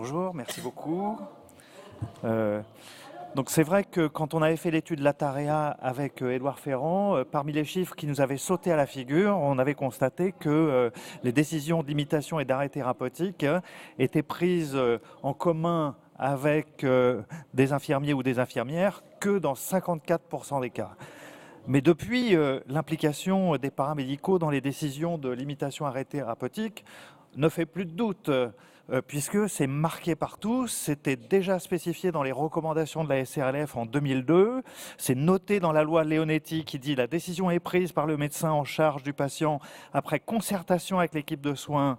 Bonjour, merci beaucoup. Donc c'est vrai que quand on avait fait l'étude Latarea avec Édouard Ferrand, parmi les chiffres qui nous avaient sauté à la figure, on avait constaté que les décisions de limitation et d'arrêt thérapeutique étaient prises en commun avec des infirmiers ou des infirmières que dans 54% des cas. Mais depuis l'implication des paramédicaux dans les décisions de limitation arrêt thérapeutique ne fait plus de doute, puisque c'est marqué partout, c'était déjà spécifié dans les recommandations de la SRLF en 2002, c'est noté dans la loi Leonetti qui dit la décision est prise par le médecin en charge du patient après concertation avec l'équipe de soins.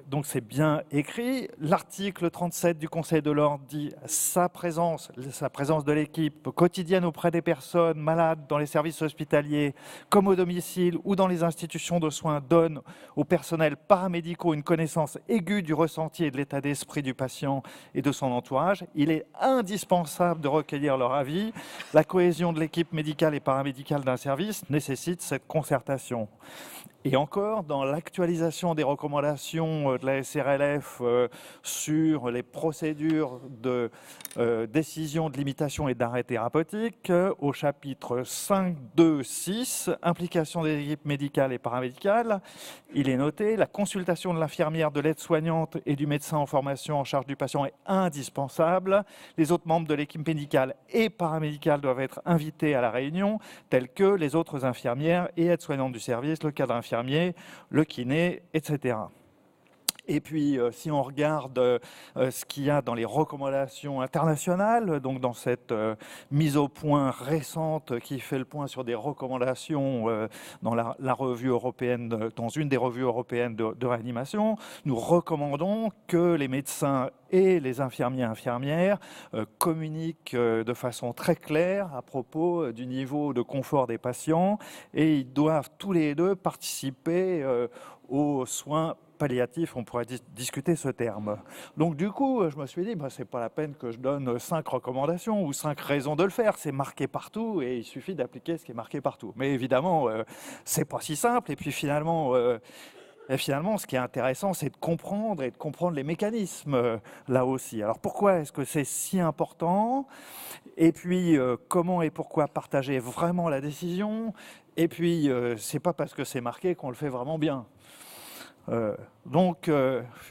Donc c'est bien écrit. L'article 37 du Conseil de l'Ordre dit sa présence de l'équipe quotidienne auprès des personnes malades dans les services hospitaliers, comme au domicile ou dans les institutions de soins, donne aux personnels paramédicaux une connaissance aiguë du ressenti et de l'état d'esprit du patient et de son entourage. Il est indispensable de recueillir leur avis. La cohésion de l'équipe médicale et paramédicale d'un service nécessite cette concertation. Et encore, dans l'actualisation des recommandations de la SRLF sur les procédures de décision de limitation et d'arrêt thérapeutique, au chapitre 5.2.6, implication des équipes médicales et paramédicales, il est noté, la consultation de l'infirmière, de l'aide-soignante et du médecin en formation en charge du patient est indispensable. Les autres membres de l'équipe médicale et paramédicale doivent être invités à la réunion, tels que les autres infirmières et aides-soignantes du service, le cadre infirmier, le kiné, etc. Et puis, si on regarde ce qu'il y a dans les recommandations internationales, donc dans cette mise au point récente qui fait le point sur des recommandations dans la revue européenne, dans une des revues européennes de réanimation, nous recommandons que les médecins et les infirmiers et infirmières communiquent de façon très claire à propos du niveau de confort des patients et ils doivent tous les deux participer aux soins palliatif, on pourrait discuter ce terme. Donc du coup, je me suis dit, c'est pas la peine que je donne 5 recommandations ou 5 raisons de le faire, c'est marqué partout et il suffit d'appliquer ce qui est marqué partout. Mais évidemment, c'est pas si simple et puis finalement, ce qui est intéressant, c'est de comprendre les mécanismes là aussi. Alors pourquoi est-ce que c'est si important? Et puis comment et pourquoi partager vraiment la décision? Et puis c'est pas parce que c'est marqué qu'on le fait vraiment bien. Donc,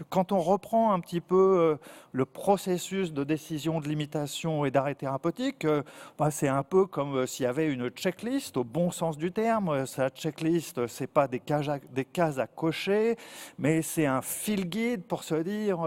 quand on reprend un petit peu le processus de décision de limitation et d'arrêt thérapeutique, c'est un peu comme s'il y avait une checklist au bon sens du terme. Sa checklist, c'est pas des cases à cocher, mais c'est un fil guide pour se dire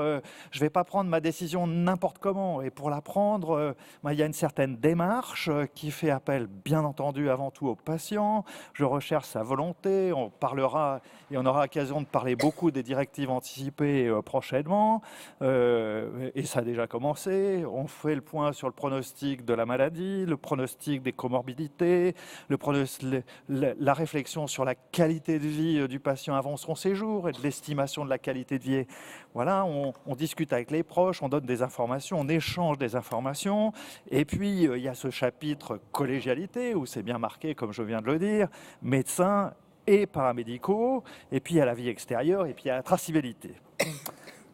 je vais pas prendre ma décision n'importe comment. Et pour la prendre, il y a une certaine démarche qui fait appel, bien entendu, avant tout au patient. Je recherche sa volonté. On parlera et on aura l'occasion de parler beaucoup des directives anticipées prochainement, et ça a déjà commencé. On fait le point sur le pronostic de la maladie, le pronostic des comorbidités, la réflexion sur la qualité de vie du patient avant son séjour et de l'estimation de la qualité de vie. Voilà, on discute avec les proches, on donne des informations, on échange des informations, et puis il y a ce chapitre collégialité où c'est bien marqué, comme je viens de le dire, médecin et paramédicaux, et puis à la vie extérieure, et puis à la traçabilité.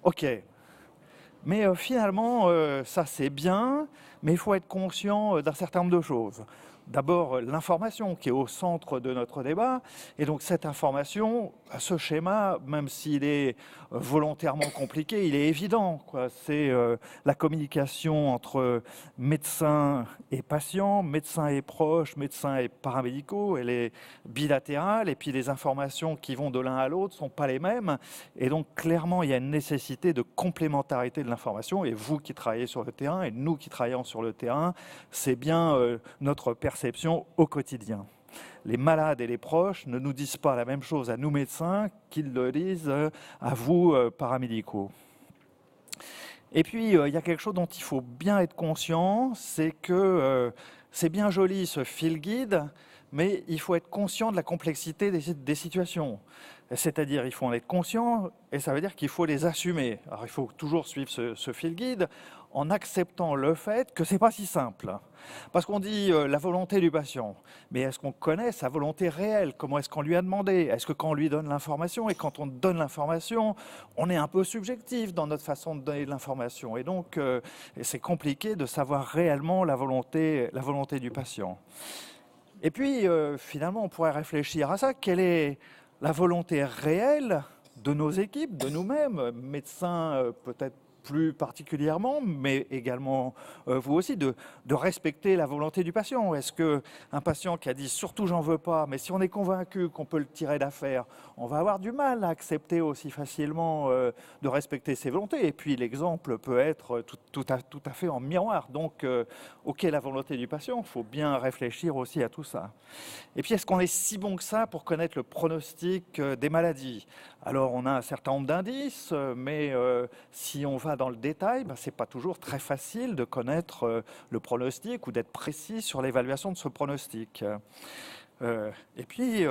Ok. Mais finalement, ça c'est bien, mais il faut être conscient d'un certain nombre de choses. D'abord, l'information qui est au centre de notre débat, et donc cette information, ce schéma, même s'il est volontairement compliqué, il est évident, quoi. C'est la communication entre médecins et patients, médecins et proches, médecins et paramédicaux, elle est bilatérale, et puis les informations qui vont de l'un à l'autre ne sont pas les mêmes, et donc clairement, il y a une nécessité de complémentarité de l'information, et vous qui travaillez sur le terrain, et nous qui travaillons sur le terrain, c'est bien notre perception au quotidien. Les malades et les proches ne nous disent pas la même chose à nous médecins qu'ils le disent à vous paramédicaux. Et puis, il y a quelque chose dont il faut bien être conscient, c'est que c'est bien joli ce fil guide, mais il faut être conscient de la complexité des situations. C'est-à-dire, il faut en être conscient, et ça veut dire qu'il faut les assumer. Alors, il faut toujours suivre ce fil guide en acceptant le fait que c'est pas si simple. Parce qu'on dit la volonté du patient, mais est-ce qu'on connaît sa volonté réelle? Comment est-ce qu'on lui a demandé? Est-ce que quand on lui donne l'information, et quand on donne l'information, on est un peu subjectif dans notre façon de donner de l'information, et donc c'est compliqué de savoir réellement la volonté du patient. Et puis, finalement, on pourrait réfléchir à ça. Quelle est la volonté réelle de nos équipes, de nous-mêmes, médecins peut-être plus particulièrement, mais également vous aussi, de respecter la volonté du patient. Est-ce qu'un patient qui a dit surtout j'en veux pas, mais si on est convaincu qu'on peut le tirer d'affaire, on va avoir du mal à accepter aussi facilement de respecter ses volontés. Et puis l'exemple peut être tout à fait en miroir. Donc, ok, la volonté du patient, il faut bien réfléchir aussi à tout ça. Et puis, est-ce qu'on est si bon que ça pour connaître le pronostic des maladies? Alors, on a un certain nombre d'indices, mais si on va dans le détail, ben, ce n'est pas toujours très facile de connaître le pronostic ou d'être précis sur l'évaluation de ce pronostic. Et puis,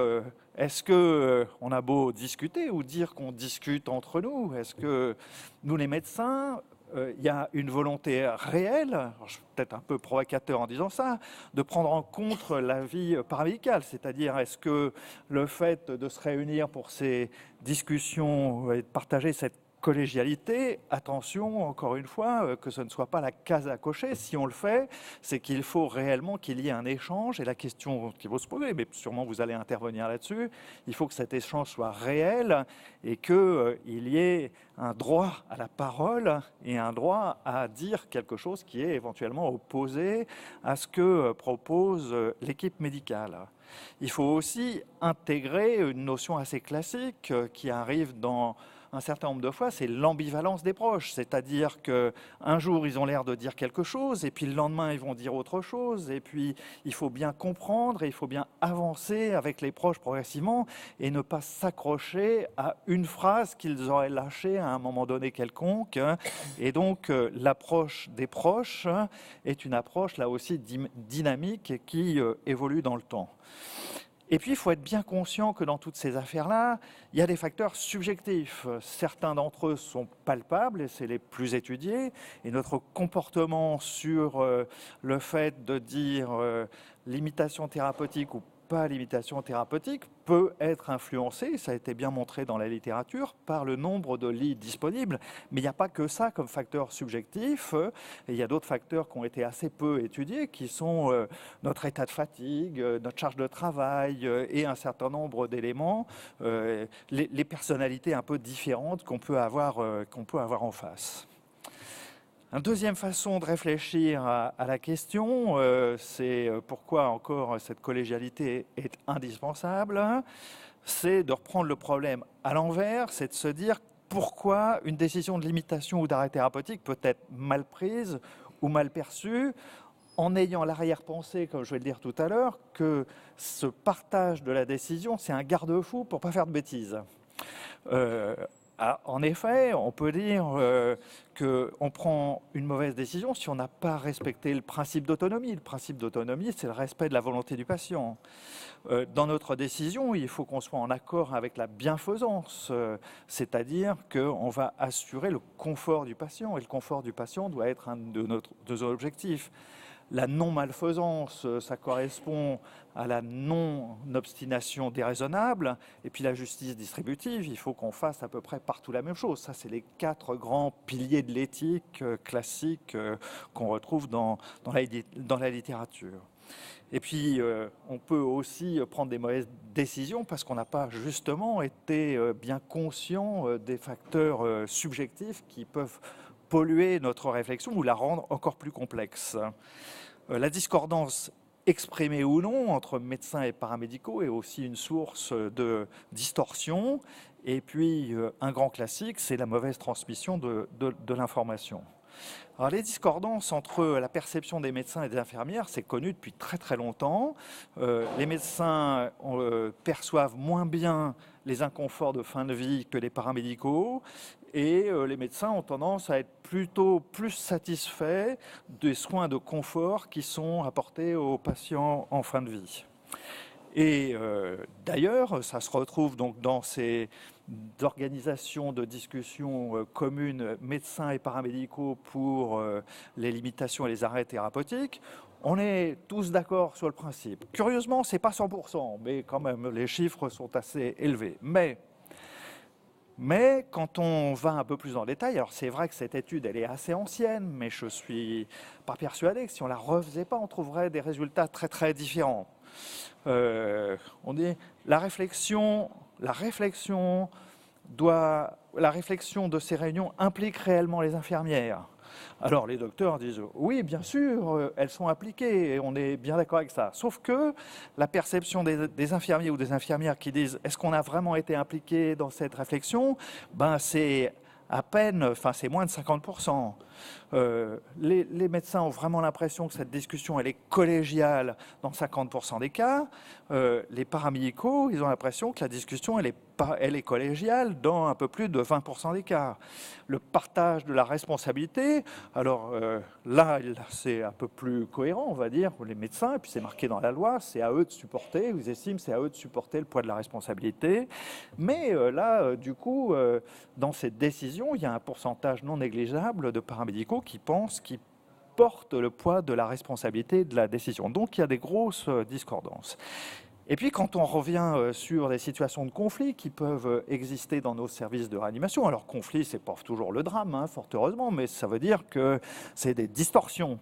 est-ce qu'on a beau discuter ou dire qu'on discute entre nous? Est-ce que nous, les médecins, il y a une volonté réelle, alors je suis peut-être un peu provocateur en disant ça, de prendre en compte la vie paramédicale, c'est-à-dire est-ce que le fait de se réunir pour ces discussions et de partager cette collégialité, attention encore une fois que ce ne soit pas la case à cocher. Si on le fait, c'est qu'il faut réellement qu'il y ait un échange, et la question qui va se poser, mais sûrement vous allez intervenir là-dessus, il faut que cet échange soit réel et qu'il y ait un droit à la parole et un droit à dire quelque chose qui est éventuellement opposé à ce que propose l'équipe médicale. Il faut aussi intégrer une notion assez classique qui arrive dans un certain nombre de fois, c'est l'ambivalence des proches. C'est-à-dire qu'un jour, ils ont l'air de dire quelque chose, et puis le lendemain, ils vont dire autre chose. Et puis, il faut bien comprendre et il faut bien avancer avec les proches progressivement et ne pas s'accrocher à une phrase qu'ils auraient lâchée à un moment donné quelconque. Et donc, l'approche des proches est une approche, là aussi, dynamique et qui évolue dans le temps. Et puis, il faut être bien conscient que dans toutes ces affaires-là, il y a des facteurs subjectifs. Certains d'entre eux sont palpables et c'est les plus étudiés. Et notre comportement sur le fait de dire limitation thérapeutique ou pas limitation thérapeutique peut être influencé, ça a été bien montré dans la littérature, par le nombre de lits disponibles. Mais il n'y a pas que ça comme facteur subjectif. Et il y a d'autres facteurs qui ont été assez peu étudiés, qui sont notre état de fatigue, notre charge de travail et un certain nombre d'éléments, les personnalités un peu différentes qu'on peut avoir en face. Une deuxième façon de réfléchir à la question, c'est pourquoi encore cette collégialité est indispensable, c'est de reprendre le problème à l'envers, c'est de se dire pourquoi une décision de limitation ou d'arrêt thérapeutique peut être mal prise ou mal perçue, en ayant l'arrière-pensée, comme je vais le dire tout à l'heure, que ce partage de la décision, c'est un garde-fou pour ne pas faire de bêtises. En effet, on peut dire qu'on prend une mauvaise décision si on n'a pas respecté le principe d'autonomie. Le principe d'autonomie, c'est le respect de la volonté du patient. Dans notre décision, il faut qu'on soit en accord avec la bienfaisance, c'est-à-dire qu'on va assurer le confort du patient, et le confort du patient doit être un de nos objectifs. La non-malfaisance, ça correspond à la non-obstination déraisonnable, et puis la justice distributive, il faut qu'on fasse à peu près partout la même chose. Ça, c'est les 4 grands piliers de l'éthique classique qu'on retrouve dans la littérature. Et puis, on peut aussi prendre des mauvaises décisions parce qu'on n'a pas justement été bien conscient des facteurs subjectifs qui peuvent polluer notre réflexion ou la rendre encore plus complexe. La discordance exprimée ou non entre médecins et paramédicaux est aussi une source de distorsion. Et puis, un grand classique, c'est la mauvaise transmission de l'information. Alors, les discordances entre la perception des médecins et des infirmières, c'est connu depuis très très longtemps. Les médecins perçoivent moins bien les inconforts de fin de vie que les paramédicaux, et les médecins ont tendance à être plutôt plus satisfaits des soins de confort qui sont apportés aux patients en fin de vie. Et d'ailleurs, ça se retrouve donc dans ces organisations de discussions communes médecins et paramédicaux pour les limitations et les arrêts thérapeutiques. On est tous d'accord sur le principe. Curieusement, ce n'est pas 100%, mais quand même, les chiffres sont assez élevés. Mais quand on va un peu plus en détail, alors c'est vrai que cette étude, elle est assez ancienne, mais je ne suis pas persuadé que si on ne la refaisait pas, on trouverait des résultats très très différents. On dit la réflexion de ces réunions implique réellement les infirmières. Alors les docteurs disent oui, bien sûr, elles sont appliquées, et on est bien d'accord avec ça. Sauf que la perception des infirmiers ou des infirmières qui disent est-ce qu'on a vraiment été impliqué dans cette réflexion, ben c'est à peine, enfin c'est moins de 50%. Les médecins ont vraiment l'impression que cette discussion elle est collégiale dans 50% des cas. Les paramédicaux, ils ont l'impression que la discussion elle est collégiale dans un peu plus de 20% des cas. Le partage de la responsabilité, alors là c'est un peu plus cohérent, on va dire, pour les médecins, et puis c'est marqué dans la loi, c'est à eux de supporter, ils estiment c'est à eux de supporter le poids de la responsabilité. Mais là, du coup, dans cette décision, il y a un pourcentage non négligeable de paramédicaux qui pensent qu'ils portent le poids de la responsabilité de la décision. Donc il y a des grosses discordances. Et puis quand on revient sur des situations de conflit qui peuvent exister dans nos services de réanimation, alors conflit c'est pas toujours le drame, hein, fort heureusement, mais ça veut dire que c'est des distorsions.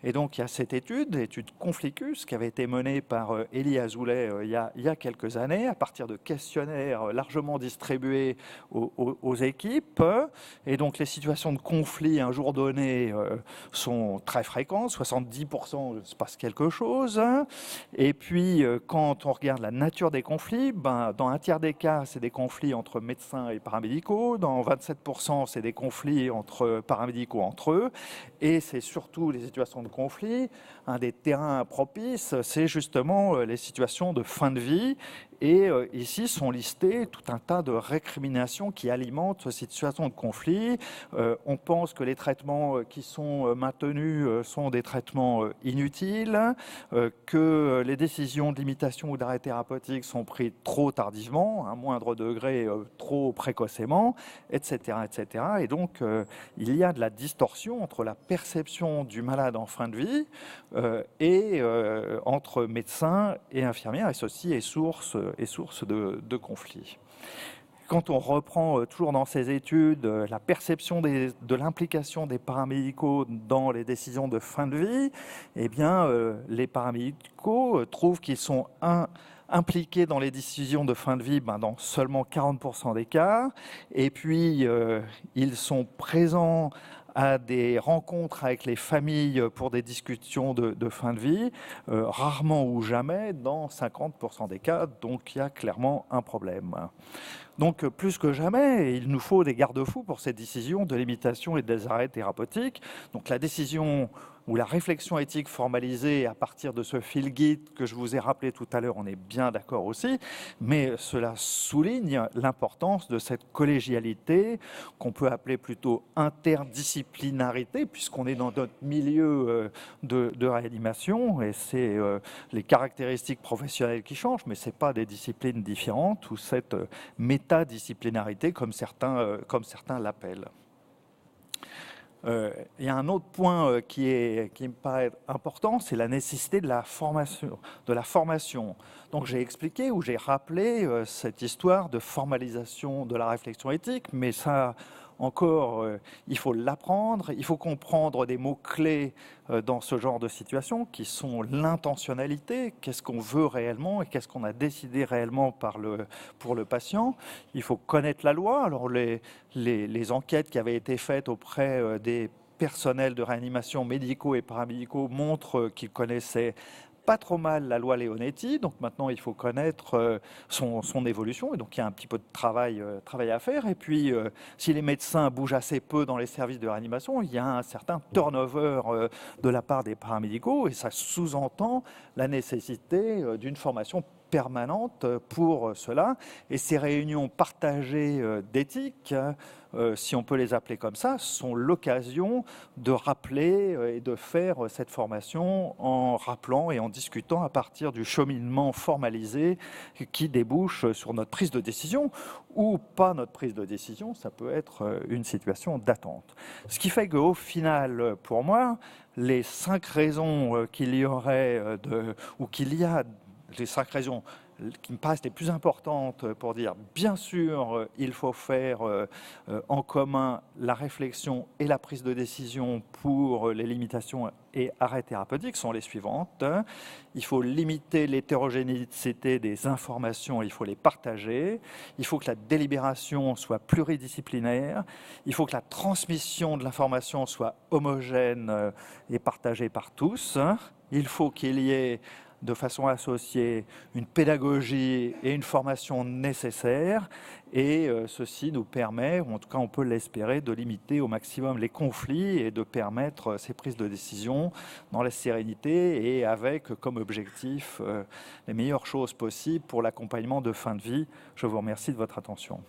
Et donc il y a cette étude, l'étude Conflicus, qui avait été menée par Élie Azoulay il y a quelques années, à partir de questionnaires largement distribués aux équipes. Et donc les situations de conflit un jour donné sont très fréquentes, 70% il se passe quelque chose. Et puis quand on regarde la nature des conflits, ben, dans un tiers des cas, c'est des conflits entre médecins et paramédicaux, dans 27%, c'est des conflits entre paramédicaux entre eux, et c'est surtout les situations de conflit. Un des terrains propices, c'est justement les situations de fin de vie. Et ici sont listés tout un tas de récriminations qui alimentent cette situation de conflit. On pense que les traitements qui sont maintenus sont des traitements inutiles, que les décisions de limitation ou d'arrêt thérapeutique sont prises trop tardivement, à un moindre degré trop précocement, etc., etc. Et donc, il y a de la distorsion entre la perception du malade en fin de vie et entre médecins et infirmières, et ceci est source de conflits. Quand on reprend toujours dans ces études la perception de l'implication des paramédicaux dans les décisions de fin de vie, eh bien, les paramédicaux trouvent qu'ils sont impliqués dans les décisions de fin de vie dans seulement 40% des cas, et puis ils sont présents à des rencontres avec les familles pour des discussions de fin de vie, rarement ou jamais dans 50% des cas, donc il y a clairement un problème. Donc plus que jamais, il nous faut des garde-fous pour ces décisions de limitation et des arrêts thérapeutiques. Donc la décision ou la réflexion éthique formalisée à partir de ce fil guide que je vous ai rappelé tout à l'heure, on est bien d'accord aussi, mais cela souligne l'importance de cette collégialité qu'on peut appeler plutôt interdisciplinarité, puisqu'on est dans notre milieu de réanimation, et c'est les caractéristiques professionnelles qui changent, mais ce n'est pas des disciplines différentes, ou cette métadisciplinarité comme certains l'appellent. Il y a un autre point qui me paraît important, c'est la nécessité de la formation. Donc j'ai expliqué ou j'ai rappelé cette histoire de formalisation de la réflexion éthique, mais ça encore, il faut l'apprendre, il faut comprendre des mots-clés dans ce genre de situation qui sont l'intentionnalité, qu'est-ce qu'on veut réellement et qu'est-ce qu'on a décidé réellement pour le patient. Il faut connaître la loi. Alors les enquêtes qui avaient été faites auprès des personnels de réanimation médicaux et paramédicaux montrent qu'ils connaissaient pas trop mal la loi Leonetti, donc maintenant il faut connaître son évolution, et donc il y a un petit peu de travail à faire. Et puis si les médecins bougent assez peu dans les services de réanimation, il y a un certain turnover de la part des paramédicaux, et ça sous-entend la nécessité d'une formation permanente pour cela. Et ces réunions partagées d'éthique, si on peut les appeler comme ça, sont l'occasion de rappeler et de faire cette formation en rappelant et en discutant à partir du cheminement formalisé qui débouche sur notre prise de décision ou pas notre prise de décision, ça peut être une situation d'attente. Ce qui fait qu'au final, pour moi, les 5 raisons qu'il y aurait ou qu'il y a, les 5 raisons qui me paraissent les plus importantes pour dire, bien sûr, il faut faire en commun la réflexion et la prise de décision pour les limitations et arrêts thérapeutiques sont les suivantes. Il faut limiter l'hétérogénéité des informations, il faut les partager. Il faut que la délibération soit pluridisciplinaire. Il faut que la transmission de l'information soit homogène et partagée par tous. Il faut qu'il y ait de façon associée une pédagogie et une formation nécessaires et ceci nous permet, ou en tout cas on peut l'espérer, de limiter au maximum les conflits et de permettre ces prises de décision dans la sérénité et avec comme objectif les meilleures choses possibles pour l'accompagnement de fin de vie. Je vous remercie de votre attention.